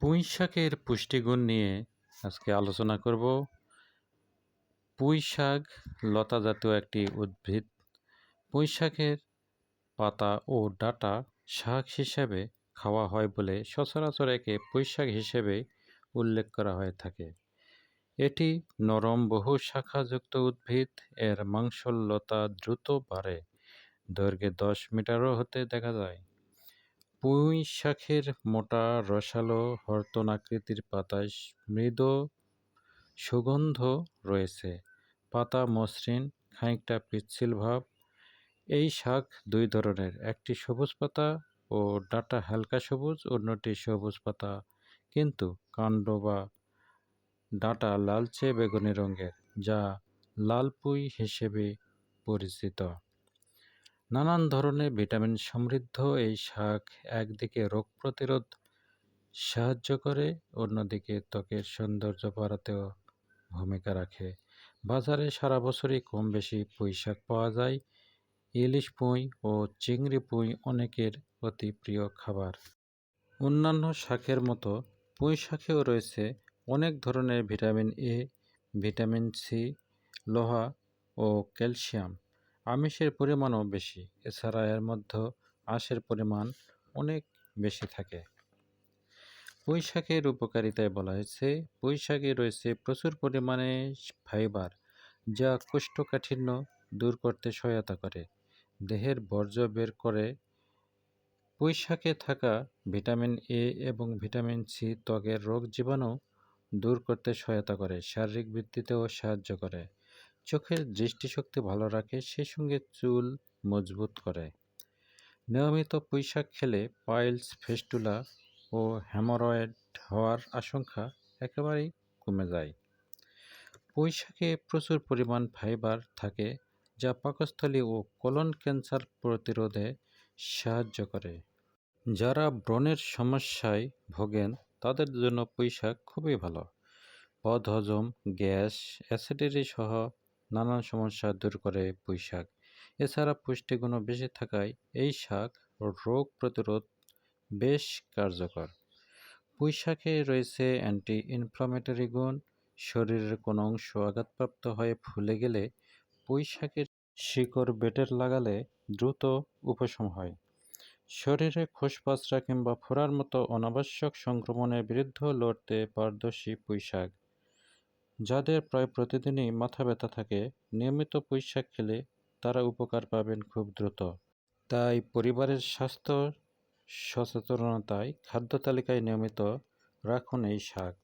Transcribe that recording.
পুঁই শাকের পুষ্টিগুণ নিয়ে আজকে আলোচনা করব। পুঁই শাক লতা জাতীয় একটি উদ্ভিদ। পুঁই শাকের পাতা ও ডাঁটা শাক হিসেবে খাওয়া হয় বলে সচরাচর একে পুঁই শাক হিসেবে উল্লেখ করা হয়ে থাকে। এটি নরম বহু শাখাযুক্ত উদ্ভিদ। এর মাংসলতা দ্রুত বাড়ে, দৈর্ঘ্যে 10 মিটারও হতে দেখা যায়। পুঁই শাকের মোটা রসালো হরতন আকৃতির পাতায় মৃদু সুগন্ধ রয়েছে। পাতা মসৃণ, খানিকটা পিচ্ছিল ভাব। এই শাক দুই ধরনের, একটি সবুজ পাতা ও ডাঁটা হালকা সবুজ, অন্যটি সবুজ পাতা কিন্তু কাণ্ড বা ডাঁটা লালচে বেগুনি রঙের, যা লাল পুঁই হিসেবে পরিচিত। নানান ধরনের ভিটামিন সমৃদ্ধ এই শাক একদিকে রোগ প্রতিরোধ সাহায্য করে, অন্যদিকে ত্বকের সৌন্দর্য বাড়াতেও ভূমিকা রাখে। বাজারে সারা বছরই কম বেশি পুঁই শাক পাওয়া যায়। ইলিশ পুঁই ও চিংড়ি পুঁই অনেকের অতি প্রিয় খাবার। অন্যান্য শাকের মতো পুঁই শাকেও রয়েছে অনেক ধরনের ভিটামিন এ, ভিটামিন সি, লোহা ও ক্যালসিয়াম। আমিষের পরিমাণও বেশি। এছাড়া এর মধ্যে আঁশের পরিমাণ অনেক বেশি থাকে। পুঁই শাকের উপকারিতায় বলা হয়েছে, পুঁই শাকে রয়েছে প্রচুর পরিমাণে ফাইবার, যা কোষ্ঠকাঠিন্য দূর করতে সহায়তা করে, দেহের বর্জ্য বের করে। পুঁই শাকে থাকা ভিটামিন এ এবং ভিটামিন সি ত্বকের রোগ জীবাণু দূর করতে সহায়তা করে, শারীরিক বৃদ্ধিতেও সাহায্য করে, চোখের দৃষ্টিশক্তি ভালো রাখে, সেই সঙ্গে চুল মজবুত করে। নিয়মিত পুঁই শাক খেলে পাইলস, ফিস্টুলা ও হেমোরয়েড হওয়ার আশঙ্কা একেবারেই কমে যায়। পুঁই শাকে প্রচুর পরিমাণ ফাইবার থাকে, যা পাকস্থলী ও কোলন ক্যান্সার প্রতিরোধে সাহায্য করে। যারা ব্রণের সমস্যায় ভোগেন তাদের জন্য পুঁই শাক খুবই ভালো। বদহজম, গ্যাস, অ্যাসিডিটি সহ নানান সমস্যা দূর করে পুঁই শাক। এছাড়া পুষ্টিগুণও বেশি থাকায় এই শাক রোগ প্রতিরোধ বেশ কার্যকর। পুঁই শাকে রয়েছে অ্যান্টি ইনফ্লামেটরি গুণ। শরীরের কোনো অংশ আঘাতপ্রাপ্ত হয়ে ফুলে গেলে পুঁই শাকের শিকড় বেটে লাগালে দ্রুত উপশম হয়। শরীরে খোসপচরা কিংবা ফোড়ার মতো অনাবশ্যক সংক্রমণের বিরুদ্ধে লড়তে পারদর্শী পুঁই শাক। যাদের প্রায় প্রতিদিনই মাথা ব্যথা থাকে, নিয়মিত পুঁই শাক খেলে তারা উপকার পাবেন খুব দ্রুত। তাই পরিবারের স্বাস্থ্য সচেতনতায় খাদ্য তালিকায় নিয়মিত রাখুন এই শাক।